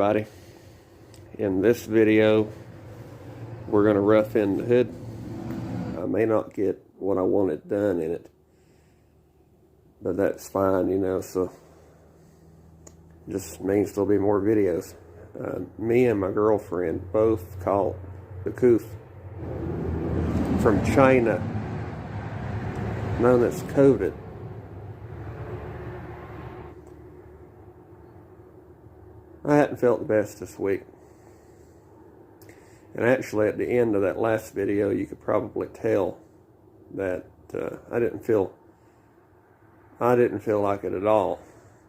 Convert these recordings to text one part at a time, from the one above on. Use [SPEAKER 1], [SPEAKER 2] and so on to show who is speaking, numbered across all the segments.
[SPEAKER 1] everybody. In this video, we're going to rough in the hood. I may not get what I wanted done in it, but that's fine, you know, so just means there'll be more videos. Me and my girlfriend both caught the coof from China, known as COVID. I hadn't felt the best this week. And actually at the end of that last video, you could probably tell that I didn't feel like it at all.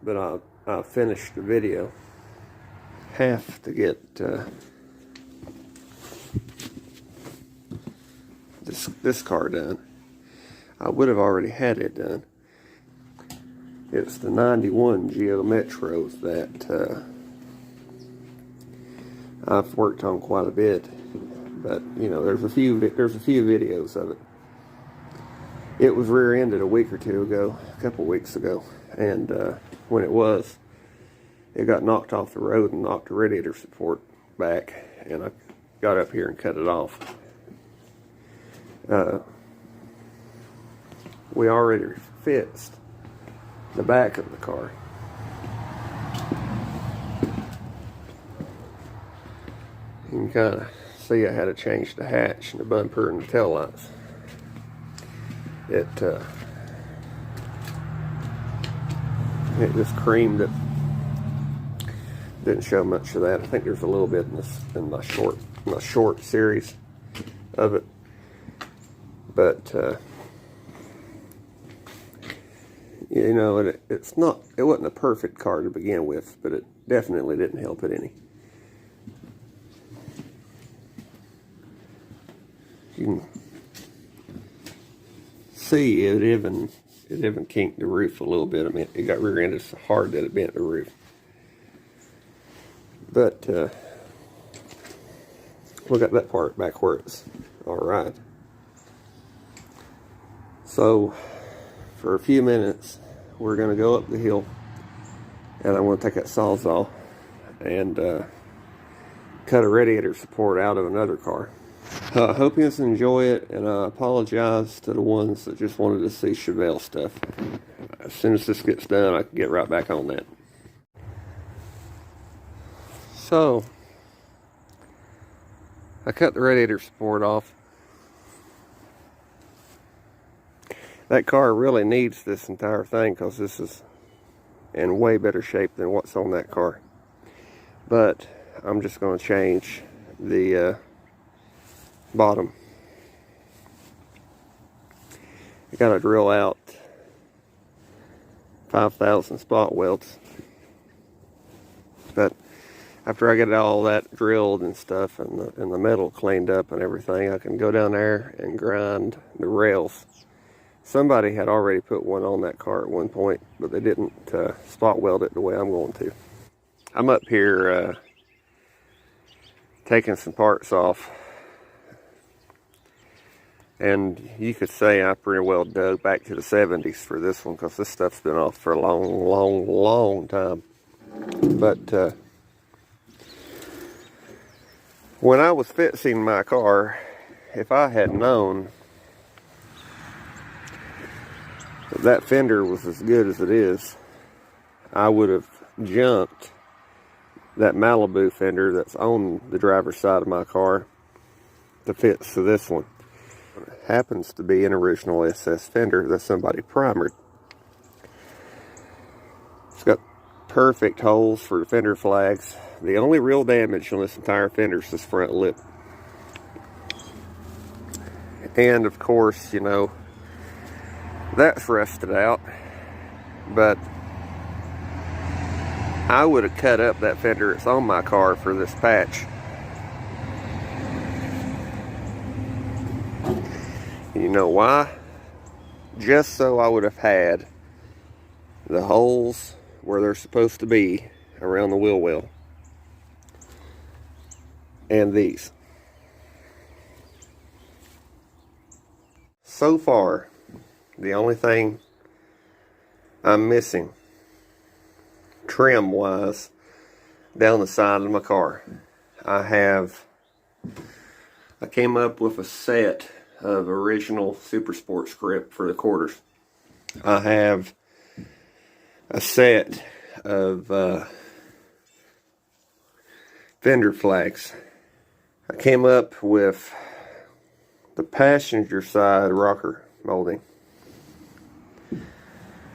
[SPEAKER 1] But I finished the video. Have to get this car done. I would have already had it done. It's the 91 Geo Metros that I've worked on quite a bit, but you know, there's a few videos of it. It was rear-ended a week or two ago, a couple weeks ago, and when it got knocked off the road and knocked the radiator support back, and I got up here and cut it off. We already fixed the back of the car. You can kind of see I had to change the hatch and the bumper and the tail lights. It just creamed it. Didn't show much of that. I think there's a little bit in my short series of it, but you know, it wasn't a perfect car to begin with, but it definitely didn't help it any. You can see it even kinked the roof a little bit. I mean, it got rear-ended so hard that it bent the roof. But we got that part back where it's all right. So for a few minutes, we're going to go up the hill, and I'm going to take that Sawzall and cut a radiator support out of another car. I hope you guys enjoy it, and I apologize to the ones that just wanted to see Chevelle stuff. As soon as this gets done, I can get right back on that. So, I cut the radiator support off. That car really needs this entire thing because this is in way better shape than what's on that car. But I'm just going to change the bottom. I got to drill out 5,000 spot welds. But after I get all that drilled and stuff and the metal cleaned up and everything, I can go down there and grind the rails. Somebody had already put one on that car at one point, but they didn't spot weld it the way I'm going to. I'm up here taking some parts off. And you could say I pretty well dug back to the 70s for this one, because this stuff's been off for a long time. But when I was fixing my car, if I had known that fender was as good as it is, I would have junked that Malibu fender that's on the driver's side of my car to fit to this one. It happens to be an original SS fender that somebody primered. It's got perfect holes for the fender flags. The only real damage on this entire fender is this front lip. And of course, you know, that's rusted out. But I would have cut up that fender that's on my car for this patch. You know why? Just so I would have had the holes where they're supposed to be around the wheel well. And these. So far, the only thing I'm missing trim wise down the side of my car. I came up with a set of original Super Sport script for the quarters. I have a set of fender flags. I came up with the passenger side rocker molding.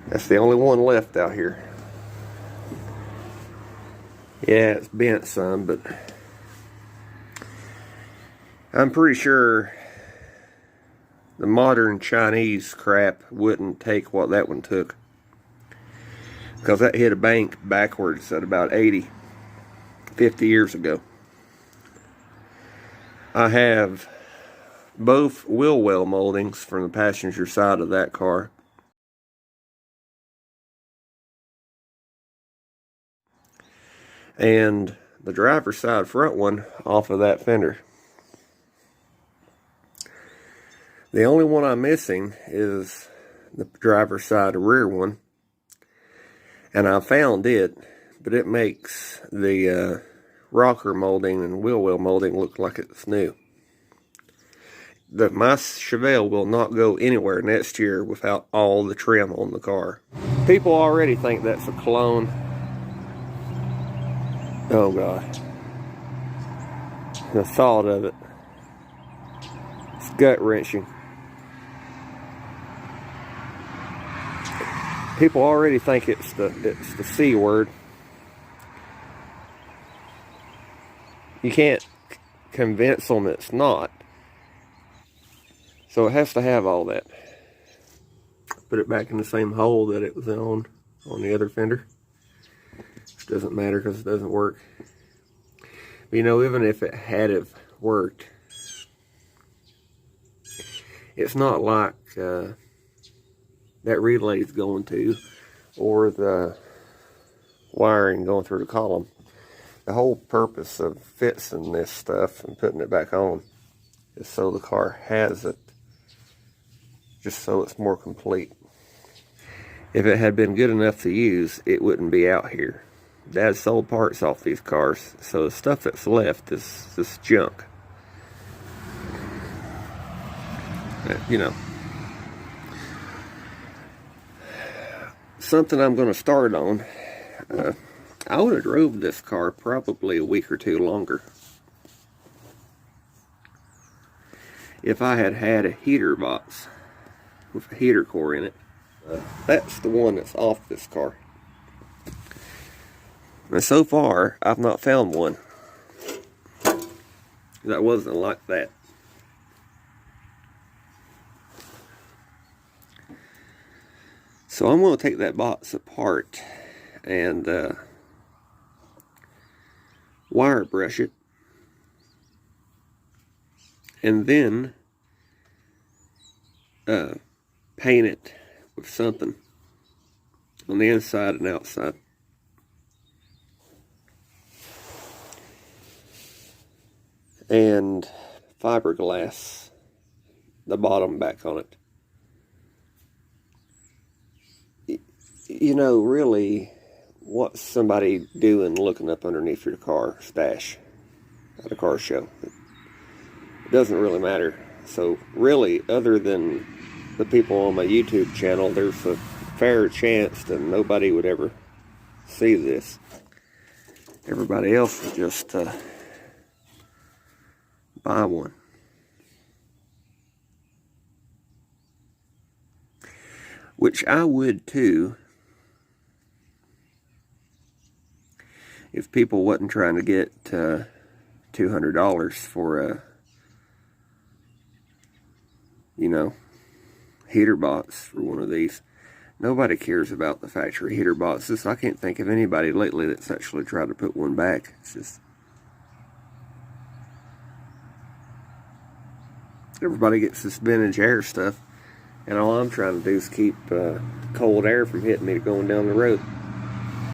[SPEAKER 1] That's the only one left out here. Yeah, it's bent some, but I'm pretty sure the modern Chinese crap wouldn't take what that one took, because that hit a bank backwards at about 50 years ago. I have both wheel well moldings from the passenger side of that car. And the driver's side front one off of that fender. The only one I'm missing is the driver's side rear one. And I found it, but it makes the rocker molding and wheel well molding look like it's new. My Chevelle will not go anywhere next year without all the trim on the car. People already think that's a clone. Oh God. The thought of it. It's gut-wrenching. People already think it's the C word. You can't convince them it's not. So it has to have all that. Put it back in the same hole that it was on the other fender. Which doesn't matter because it doesn't work. But, you know, even if it had have worked, it's not like that relay's going to, or the wiring going through the column. The whole purpose of fixing this stuff and putting it back on is so the car has it, just so it's more complete. If it had been good enough to use, it wouldn't be out here. Dad sold parts off these cars, so the stuff that's left is this junk. You know, something I'm going to start on. I would have drove this car probably a week or two longer if I had had a heater box with a heater core in it. That's the one that's off this car. And so far, I've not found one that wasn't like that. So I'm going to take that box apart and wire brush it, and then paint it with something on the inside and outside. And fiberglass the bottom back on it. You know, really, what's somebody doing looking up underneath your car stash at a car show? It doesn't really matter. So really, other than the people on my YouTube channel, there's a fair chance that nobody would ever see this. Everybody else would just buy one. Which I would too, if people wasn't trying to get $200 for a, you know, heater box for one of these. Nobody cares about the factory heater boxes. I can't think of anybody lately that's actually tried to put one back. It's just, everybody gets this vintage air stuff, and all I'm trying to do is keep cold air from hitting me going down the road.